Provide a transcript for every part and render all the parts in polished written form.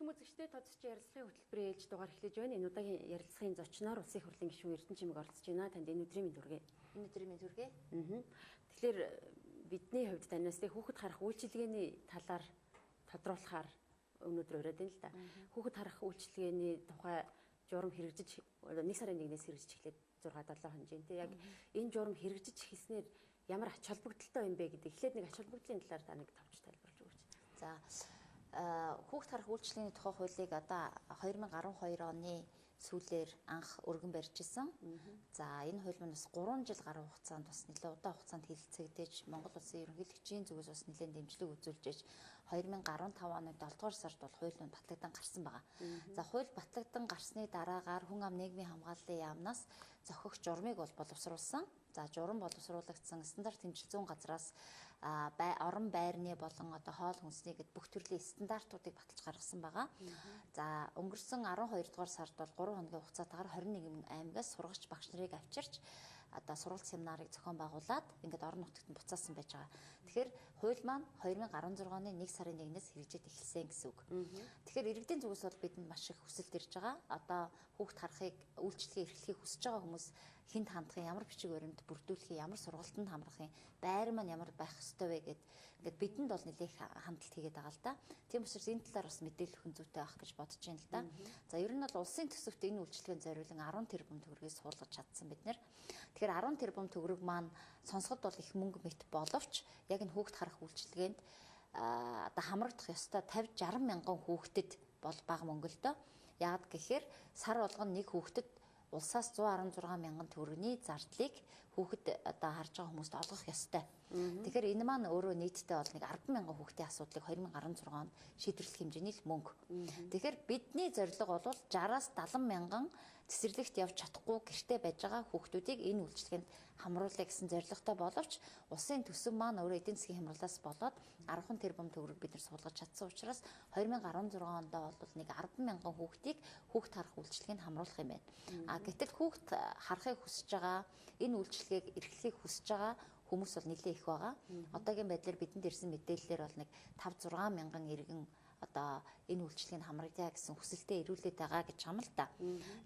Эрхэм үзэгчдээ тодорч ярилцлагын хөтөлбөрийн ээлж дугаар эхлэж байна. Энэ удаагийн ярилцлагын зочноор Улсын их хурлын гишүүн Эрдэнэ Чимэг оролцож байна. Танд энэ өдрийн мэнд хүргэе. Энэ өдрийн мэнд хүргэе. Тэгэхээр бидний хувьд танаас хүүхэд харах үйлчилгээний талаар тодруулахаар өнөөдөр ураад байна л да. Хүүхэд харах үйлчилгээний тухай журам хэрэгжиж 1 сарын 1-ээс хэрэгжиж эхлээд 6-7 хонжинтэй. Яг энэ журам хэрэгжиж эхэлснээр ямар ач холбогдолтой юм бэ гэдэг. Эхлээд нэг ач холбогдлын талаар та нэг товч тайлбарлаж өгөөч. За хүүхэд харах үйлчилгээний тухай хуулийг одоо 2012 оны сүүлээр анх өргөн барьжсэн. За энэ хууль маань бас 3 жил гаруй хугацаанд бас нэлээд удаан хугацаанд хэлэлцэгдэж Монгол Улсын ерөнхийлөгчийн зүгээс бас нэлээд дэмжлэг үзүүлж 2015 оны 7 дугаар сард бол хууль нь батлагдсан гарсан байгаа. За хууль батлагдсан гарсны дараагаар хүн ам нийгмийн хамгааллын яамнаас зохих журмыг бол боловсруулсан. За журам боловсруулагдсан стандарт хэмжил 100 газраас орон байрны болон одоо хоол хүнсний гэд бүх төрлийн стандартуудыг баталж гаргасан байгаа. За өнгөрсөн 12 дугаар сард бол 3 хоногийн хугацаатаар 21 аймагаас сургач багш нарыг авчирч одоо сургалт семинарыг зохион байгуулад ингээд орон нутагт нь буцаасан байж байгаа. Тэгэхээр хууль маань 2016 оны 1 сарын 1-ээс хэрэгжиж эхэлсэн гэсэн үг. Тэгэхээр иргэдийн зүгээс бол бидэнд маш их хүсэлт ирж байгаа. Одоо хүүхд харахыг үйлчлэгээ эрхлэхийг хүсэж байгаа хүмүүс хинт хандахын ямар бичиг баримт бүрдүүлэхийг ямар сургалтанд хамрахын байр маань ямар байх ёстой вэ гэд ингээд бидэнд бол нэлээх хандлт хийгээд байгаа л да. Тийм учраас энэ талаар бас мэдээлэл өгөх зүйтэй байх гэж бодож байна л да. За ер нь бол улсын төсөвт энэ үйлчлэгэнд зориулан 10 тэрбум төгрөгийг суулгаж чадсан бид нэр. Тэгэхээр 10 тэрбум төгрөг маань сонсоход бол их мөнгө мэт боловч яг энэ хүүхд харах үйлчлэгээнд одоо хамрагдах ёстой 50-60 мянган хүүхдэд бол бага мөнгө л доо. Яагаад гэхээр сар болгоно нэг хүүхдэд улсаас 116 мянган төгрөгийн зардлыг хүүхэд одоо харж байгаа хүмүүст олгох ёстой. Тэгэхээр энэ маань өөрөө нийтдээ бол нэг 10 мянган хүүхдийн асуудлыг 2016 онд шийдвэрлэх хэмжээний л мөнгө. Тэгэхээр бидний зорилго бол 60-аас 70 мянган цэцэрлэгт явж чадахгүй гэртээ байж байгаа хүүхдүүдийг энэ үйлчлэгэнд хамруулъя гэсэн зорилготой боловч улсын төсөв маань өөрөө эдийн засгийн хямралаас болоод 10 тэрбум төгрөг бид нар суулгаж чадсан учраас 2016 онд бол нэг 10 мянган хүүхдийг хүүхд харах үйлчлэгэнд хамруулах юм байна. Гэтэл хүүхд харахыг хүсэж байгаа энэ үйлчлэгийг эрхлэхийг хүсэж байгаа хүмүүс бол нэлээд их байгаа. Одоогийн байдлаар бидэнд ирсэн мэдээллээр бол нэг 5-6 мянган иргэн одоо энэ үйлчлэгийг хамрагдъя гэсэн хүсэлтэд ирүүлээд байгаа гэж юм л та.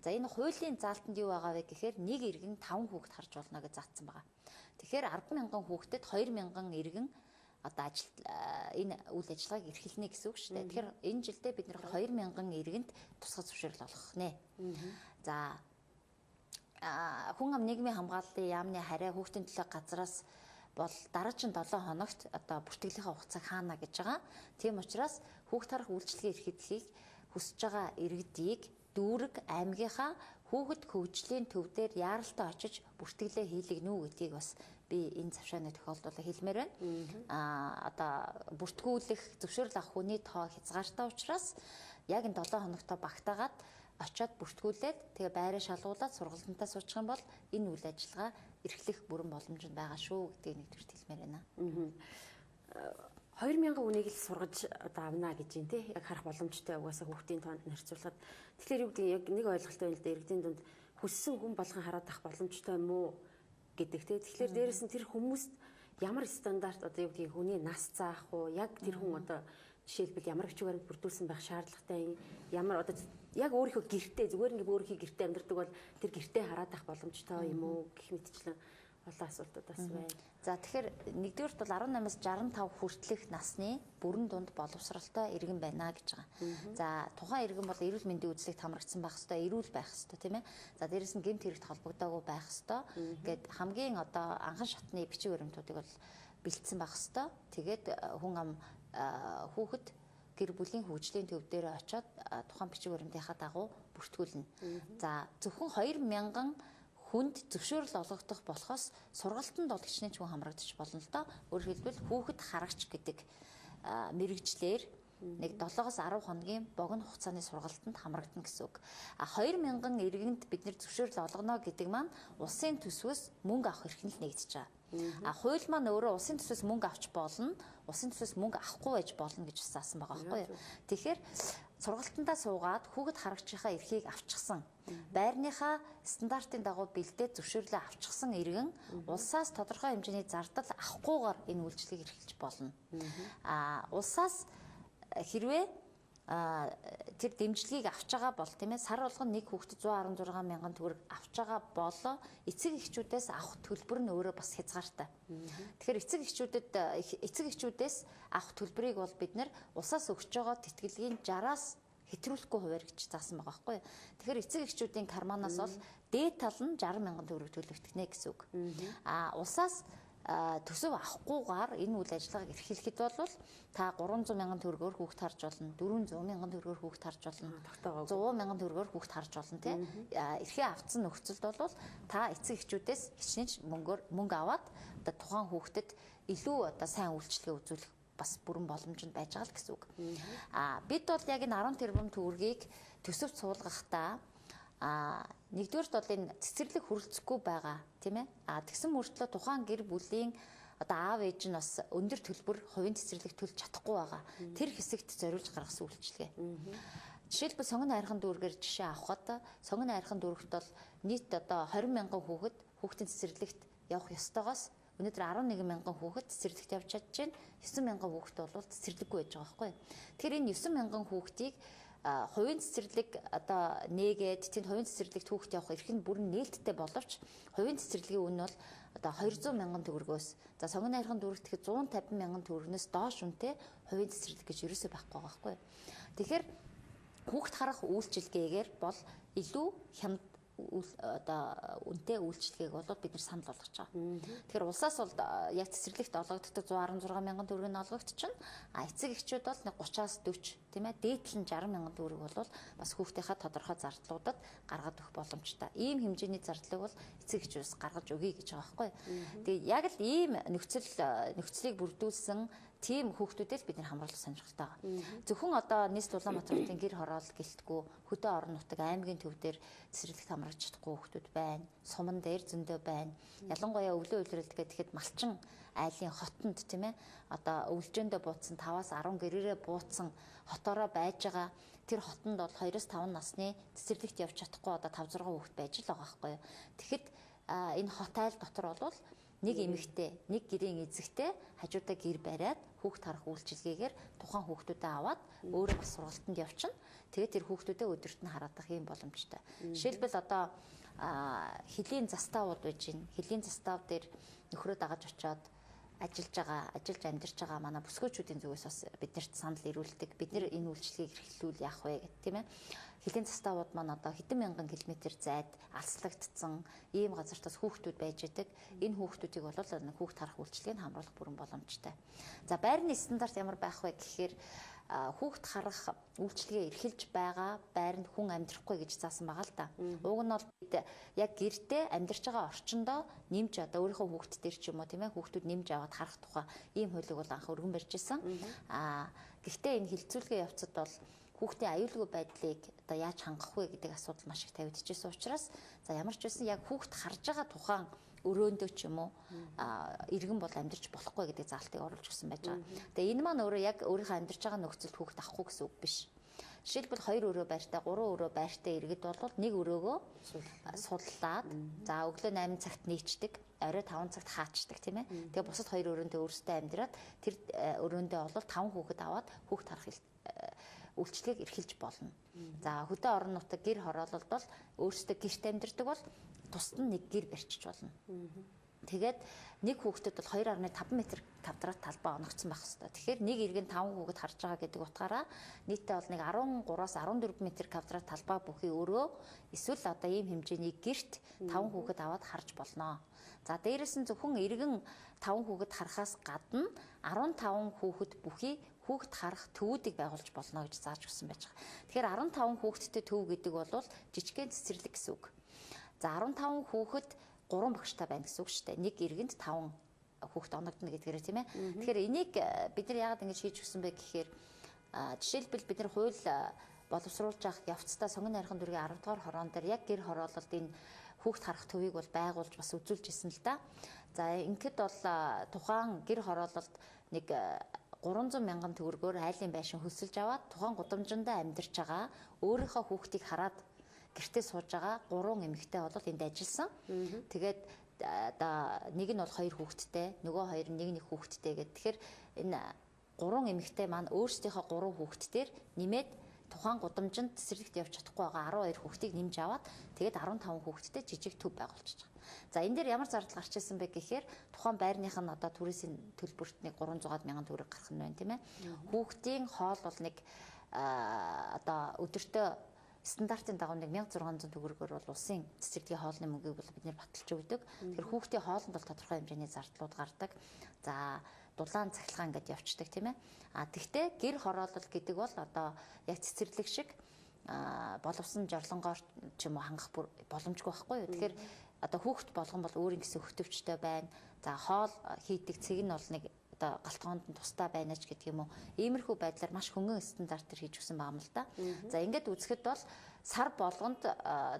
За энэ хуулийн заалтанд юу байгаа вэ гэхээр нэг иргэн 5 хүүхэд харж болно гэж заасан байгаа. Тэгэхээр 10 мянган хүүхдэд 2 мянган иргэн одоо энэ үйл ажиллагааг эрхэлнэ гэсэн үг шүү дээ. Тэгэхээр энэ жилдээ бид нэр 2 мянган иргэнд тусгай зөвшөөрөл олгох нэ. За хүн ам нийгмийн хамгааллын яамны харьяа хүүхдийн төлөө газраас бол дараагийн 7 хоногт одоо бүртгэлийнхаа хугацааг хаана гэж байгаа. Тийм учраас хүүхд харах үйлчлэгээ эрхлэхийг хүсэж байгаа иргэдийг дүүрэг аймгийнхаа хүүхэд хөгжлийн төв дээр яаралтай очиж бүртгэлээ хийлгэнэ үү гэдгийг бас би энэ завшааны тохиолдолд хэлмээр байна. Одоо бүртгүүлэх зөвшөөрөл авах хүний тоо хязгаартай учраас яг энэ 7 хоногтой багтаагаад очиод бүртгүүлээд тэгээ байраа шалгуулад сургалтантаа суучих юм бол энэ үйл ажиллагаа эрхлэх бүрэн боломж нь байгаа шүү гэдгийг нэгдүгээр хэлмээр байна. 2000 үнийг л сургаж одоо авна гэж юм тий. Яг харах боломжтой угаасаа хүүхдийн тоонд харьцуулахад. Тэгэхээр юу гэдэг яг нэг ойлголт байна л да. Иргэдийн дунд хүссэн хүн болгон хараад авах боломжтой юм уу гэдэг тий. Тэгэхээр дээрэс нь тэр хүмүүст ямар стандарт одоо юу гэдгийг хүний нас заах уу? Яг тэр хүн одоо жишээлбэл ямар бичиг баримт бүрдүүлсэн байх шаардлагатай ямар одоо яг өөрийнхөө гэртээ зүгээр нэг өөрийнхөө гэртээ амьдардаг бол тэр гэртээ хараад авах боломжтой юм уу гэх мэтчлэн олон асуултууд бас байна. За тэгэхээр нэгдүгээрт бол 18-аас 65 хүртэлх насны бүрэн дунд боловсралтай иргэн байна гэж байгаа. За тухайн иргэн бол эрүүл мэндийн үзлэгт хамрагдсан байх ёстой, эрүүл байх ёстой тийм ээ. За дээрэс нь гэмт хэрэгт холбогдоогүй байх ёстой. Гэт хамгийн одоо анхан шатны бичиг баримтуудыг бол бэлдсэн байх ёстой. Тэгээд хүн ам хүүхэд гэр бүлийн хөгжлийн төв дээр очиод тухайн бичиг баримтынхаа дагуу бүртгүүлнэ. За зөвхөн 2 мянган хүнд зөвшөөрөл олгогдох болохоос сургалтанд бол хичнээн ч хүн хамрагдчих болно л доо. Өөрөөр хэлбэл хүүхэд харагч гэдэг мэрэгжлэр нэг 7-оос 10 хоногийн богино хугацааны сургалтанд хамрагдана гэсэн үг. 2 мянган иргэнд бид нэр зөвшөөрөл олгоно гэдэг маань улсын төсвөөс мөнгө авах эрх нь л нэгдэж байгаа. Хууль маань өөрөө улсын төсвөөс мөнгө авч болно, улсын төсвөөс мөнгө авахгүй байж болно гэж заасан байгаа байхгүй юу. Тэгэхээр сургалтандаа суугаад хүүхэд харагчийнхаа эрхийг авчихсан, байрныхаа стандартын дагуу бэлдээд зөвшөөрлөө авчихсан иргэн улсаас тодорхой хэмжээний зардал авахгүйгээр энэ үйлчлэгийг эрхэлж болно. Улсаас хэрвээ тэр дэмжлэгийг авч байгаа бол тийм ээ сар болгон нэг хүүхдэд 116 мянган төгрөг авч байгаа болоо эцэг эхчүүдээс авах төлбөр нь өөрөө бас хязгаартай. Тэгэхээр эцэг эхчүүдээс авах төлбөрийг бол бид нэр улсаас өгч байгаа тэтгэлгийн 60-аас хэтрүүлэхгүй хуваар гэж заасан байгаа байхгүй. Тэгэхээр эцэг эхчүүдийн карманаас бол дээд тал нь 60 мянган төгрөг төлөгдөхнэ гэсэн үг. Улсаас төсөв авахгүйгээр энэ үйл ажиллагааг эрхлэхэд бол та 300 мянган төгрөгөөр хүүхд харж болно, 400 мянган төгрөгөөр хүүхд харж болно, 100 мянган төгрөгөөр хүүхд харж болно тийм. Эрхээ авцсан нөхцөлд бол та эцэг эхчүүдээс хичнээн мөнгө аваад одоо тухайн хүүхдэд илүү одоо сайн үйлчлэгээ үзүүлэх бас бүрэн боломжнд байж байгаа л гэсэн үг. Бид бол яг энэ 10 тэрбум төгрөгийг төсөвт суулгахдаа нэгдүгээрт бол энэ цэцэрлэг хүрэлцэхгүй байгаа тийм ээ. Тэгсэн мөртлөө тухайн гэр бүлийн одоо аав ээж нь бас өндөр төлбөр хувийн цэцэрлэг төлж чадахгүй байгаа. Тэр хэсэгт зориулж гаргасан үйлчилгээ. Жишээлбэл сонгон хайрхан дүүргээр жишээ авахад сонгон хайрхан дүүрэгт бол нийт одоо 20 мянган хүүхдийн цэцэрлэгт явах ёстойгоос өнөөдөр 11 мянган хүүхэд цэцэрлэгт явж чадж байна. 9 мянган хүүхэд бол цэцэрлэггүй байж байгаа байхгүй. Тэгэхээр энэ 9 мянган хүүхдийг хувийн цэцэрлэг одоо нээгээд тэнд хувийн цэцэрлэгт хүүхд явах эрх нь бүрэн нээлттэй боловч хувийн цэцэрлэгийн үн бол одоо 200 мянган төгрөгөөс за сонгон хайрхан дүүрэгт 150 мянган төгрөгнөөс доош үнэтэй хувийн цэцэрлэг гэж ерөөсөө байхгүй байгаа байхгүй. Тэгэхээр хүүхд харах үйлчилгээгээр бол илүү хямд одоо үнэтэй үйлчлэгийг бол бид нар санал болгож байгаа. Тэгэхээр улсаас бол яг цэцэрлэгт олгогддог 116 мянган төгрөг нь олгогдчихно. Эцэг эхчүүд бол 30-аас 40 тийм ээ дээдлэн 60 мянган төгрөг бол бас хүүхдийнхаа тодорхой зардлуудад гаргаад өгөх боломжтой. Ийм хэмжээний зардлыг бол эцэг эхчүүдээс гаргаж өгье гэж байгаа байхгүй. Тэгээ яг л ийм нөхцөлийг бүрдүүлсэн тийм хүүхдүүдээс бид нар хамруулах сонирхолтой байгаа. Зөвхөн одоо нийс Улаанбаатар хотын гэр хороол гэлтгүү хөдөө орон нутаг аймгийн төв дээр цэцэрлэгт хамрагч чадахгүй хүүхдүүд байна. Суман дээр зөндөө байна. Ялангуяа өвлөө үйлрэлт гэхэд малчин айлын хотонд тийм ээ одоо өвлжөөндөө буудсан 5-аас 10 гэрээрээ буудсан хотоороо байж байгаа тэр хотонд бол 2-5 насны цэцэрлэгт явж чадахгүй одоо 5-6 хүүхэд байж л байгаа байхгүй юу. Тэгэхэд энэ хот айл дотор бол нэг эмэгтэй, нэг гэрийн эзэгтэй хажуудаа гэр бариад хүүхд харах үйлчилгээгээр тухайн хүүхдүүдэд аваад өөрөө бас сургалтанд явчихна. Тэгээд тэр хүүхдүүдэд өдөрт нь хараадах юм боломжтой. Жишээлбэл одоо хөлийн заставууд байж гин. Хөлийн застав дээр нөхрөө дагаж очиод ажиллаж амьдарч байгаа манай бүсгүйчүүдийн зүгээс бас биднэрт санал ирүүлдэг. Бид нэр энэ үйлчлэгийг эрхлүүл яах вэ гэх тийм ээ. Хөлийн заставууд маань одоо хэдэн мянган километр зайд алслагдсан ийм газартаас хүүхдүүд байж идэг. Энэ хүүхдүүдийг бол хүүхд харах үйлчлэгийг хамруулах бүрэн боломжтой. За байрны стандарт ямар байх вэ гэхээр хүүхд харах үйлчлэгээ эрхэлж байгаа байранд хүн амьдрахгүй гэж заасан байгаа л да. Уг нь бол бид яг гэртээ амьдарч байгаа орчиндөө нэмж одоо өөрийнхөө хүүхд төр ч юм уу тийм ээ хүүхдүүд нэмж аваад харах тухай ийм хуулийг бол анх өргөн барьж исэн. Гэхдээ энэ хилцүүлгээ явцад бол хүүхдийн аюулгүй байдлыг одоо яаж хангах вэ гэдэг асуудал маш их тавигдчихсэн учраас за ямар ч байсан яг хүүхд харж байгаа тухайн өрөөндөө ч юм уу иргэн бол амьдарч болохгүй гэдэг заалтыг оруулж өгсөн байж байгаа. Тэгээ энэ маань өөрөө яг өөрийнхөө амьдарч байгаа нөхцөлд хүүхд авахгүй гэсэн үг биш. Жишээлбэл 2 өрөө байртай 3 өрөө байртай иргэд бол нэг өрөөгөө судлаад за өглөө 8 цагт нийцдэг орой 5 цагт хаачдаг тийм ээ. Тэгээ бусад 2 өрөөндөө өөрсдөө амьдраад тэр өрөөндөө бол 5 хүүхэд аваад хүүхд харах үйлчлэгийг эрхэлж болно. За хөдөө орон нутаг гэр хороололд бол өөрсдөө гэрт амьдардаг бол тусад нь нэг гэр барьчих болно. Тэгээд нэг хүүхдэд бол 2.5 м квадрат талбай оногдсон байх хэрэгтэй. Тэгэхээр нэг иргэн 5 хүүхэд харж байгаа гэдэг утгаараа нийтдээ бол нэг 13-аас 14 м квадрат талбай бүхий өрөө эсвэл одоо ийм хэмжээний гэрт 5 хүүхэд аваад харж болно. За дээрэс нь зөвхөн иргэн 5 хүүхэд харахаас гадна 15 хүүхэд бүхий хүүхд харах төвүүдийг байгуулж болно гэж зааж өгсөн байж байгаа. Тэгэхээр 15 хүүхэдтэй төв гэдэг бол жижигхэн цэцэрлэг гэсэн үг. За 15 хүүхэд 3 багштай байна гэсэн үг шүү дээ. Нэг иргэнд 5 хүүхэд оногдно гэдгээрээ тийм ээ. Тэгэхээр энийг бид нар яагаад ингэж хийж өгсөн бэ гэхээр жишээлбэл бид нар хууль боловсруулж авах явцдаа сонгон найрхан дүүргийн 10 дугаар хороон дээр яг гэр хороололд энэ хүүхд харах төвийг бол байгуулж бас үзүүлж ирсэн л да. За ингээд бол тухайн гэр хороололд нэг 300 мянган төгрөгөөр айлын байшин хөсөлж аваад тухайн гудамжиндаа амьдарч байгаа өөрийнхөө хүүхдийг хараад гэртээ сууж байгаа 3 эмэгтэй бол энд ажилласан. Тэгээд одоо нэг нь бол 2 хүүхэдтэй, нөгөө хоёр нь нэг хүүхэдтэй гэдэг. Тэгэхээр энэ 3 эмэгтэй маань өөрсдийнхөө 3 хүүхдтээр нэмээд тухайн гудамжинд цэцэрлэгт явж чадахгүй байгаа 12 хүүхдийг нэмж аваад тэгээд 15 хүүхдтэй жижиг төв байгуулчихж байгаа. За энэ дээр ямар зардал гарч ирсэн бэ гэхээр тухайн байрных нь одоо түрээсийн төлбөрт нэг 300 мянган төгрөг гарах нь байна тийм ээ. Хүүхдийн хоол бол нэг одоо өдөртөө стандартын дагуу нэг 1600 төгрөгөөр бол улсын цэцэрлэгийн хоолны мөнгийг бол бид нэр баталж өгдөг. Тэгэхээр хүүхдийн хоолнд бол тодорхой хэмжээний зардлууд гардаг. За дулаан цахилгаан гэдээ явцдаг тийм ээ. Тэгвэл гэр хороолол гэдэг бол одоо яг цэцэрлэг шиг боловсон жорлонгоор ч юм уу хангах боломжгүй байхгүй юу. Тэгэхээр одоо хүүхд болгон бол өөрийн гэсэн хөтөвчтэй байна. За хоол хийдэг цэг нь бол нэг одоо галтгоонд нь тустай байна ч гэдэг юм уу. Иймэрхүү байдлаар маш хөнгөн стандартаар хийж өгсөн байгаа юм л да. За ингээд үзэхэд бол сар болгонд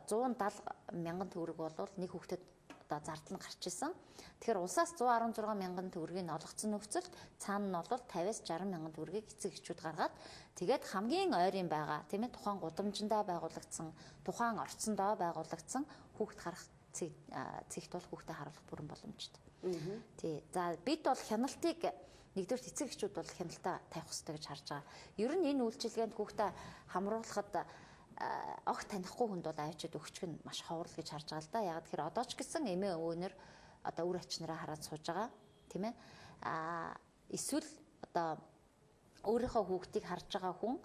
170 мянган төгрөг бол нэг хүүхдэд одоо зардал нь гарч исэн. Тэгэхээр улсаас 116 мянган төгрөгийг олгоцсон нөхцөлд цаана нь бол 50-60 мянган төгрөгийг эцэг эхчүүд гаргаад тэгээд хамгийн ойрын байгаа тийм ээ тухайн гудамжиндаа байгуулагдсан, тухайн орцсондоо байгуулагдсан хүүхд харах цэгт бол хүүхдэд харуулах бүрэн боломжтой. Тий. За бид бол хяналтыг нэгдүгээр эцэг эхчүүд бол хяналтаа тавих хэрэгтэй гэж харж байгаа. Ер нь энэ үйлчилгээнд хүүхдэд хамруулахад огт танихгүй хүнд бол авчид өгчих нь маш ховрол гэж харж байгаа л да. Яг тэгэхээр одоо ч гэсэн эмээ өвөнөр одоо үр ачнараа хараад сууж байгаа тийм ээ. Эсвэл одоо өөрийнхөө хүүхдийг харж байгаа хүн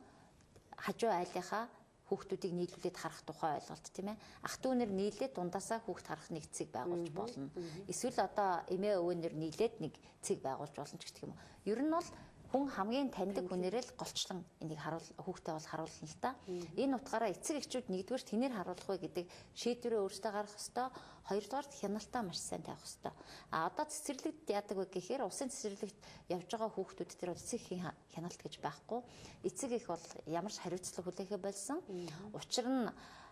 хажуу айлынхаа хүүхдүүдийг нийлүүлээд харах тухай ойлголт тийм ээ. Ах トゥ унэр нийлээд дундаасаа хүүхд харах нэг цэг байгуулж болно. Эсвэл одоо эмээ өвөнөр нийлээд нэг цэг байгуулж болно ч гэх юм уу. Ер нь бол хүн хамгийн таньдаг хүнээрээ л голчлон энийг хүүхдээ бол харуулна л та. Энэ утгаараа эцэг эхчүүд нэгдүгээр тэнээр харуулах вэ гэдэг шийдвэрээ өөрсдөө гаргах ёстой. Хоёрдугаар хяналтаа маш сайн тавих ёстой. Одоо цэцэрлэгт яадаг вэ гэхээр улсын цэцэрлэгт явж байгаа хүүхдүүд дээр бол эцэг эхийн хяналт гэж байхгүй. Эцэг их бол ямар ч хариуцлага хүлээхэ болсон. Учир нь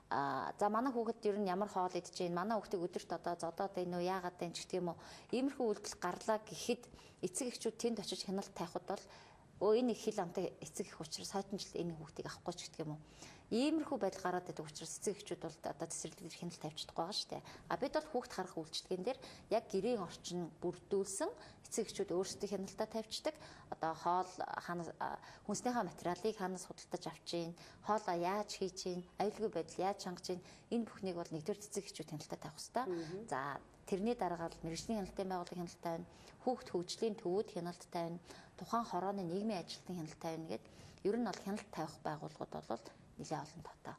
за манай хүүхэд ер нь ямар хоол идэж байна, манай хүүхдийг өдөрт одоо зодоод байна уу, яагаад байна ч гэх юм уу. Иймэрхүү үйлдэл гарлаа гэхэд эцэг эхчүүд тэнд очиж хяналт тавихад бол энэ их хил амтай эцэг их учраас хойдон жилд энэ хүүхдийг авахгүй ч гэх юм уу. Иймэрхүү байдал гараад байдаг учраас эцэг эхчүүд бол одоо цэцэрлэгээр хяналт тавьж чадахгүй байгаа шүү дээ. Бид бол хүүхд харах үйлчилгээнд дээр яг гэрийн орчин бүрдүүлсэн эцэг эхчүүд өөрсдөө хяналтаа тавьчихдаг. Одоо хоол хаанаас хүнснийхээ материалыг хаанаас худалдаж авч гин, хоолоо яаж хийж гин, аюулгүй байдал яаж хангаж гин, энэ бүхнийг бол нэгдүгээр эцэг эхчүүд хяналтаа тавих хэрэгтэй. За тэрний дараа бол мэргэжлийн хяналтын байгууллагын хяналт тавина, хүүхд хөгжлийн төвүүд хяналт тавина, тухайн хорооны нийгмийн ажилтны хяналт тавина гэдэг ер нь бол хяналт тавих байгууллагууд бол нэлээд олон тоотой.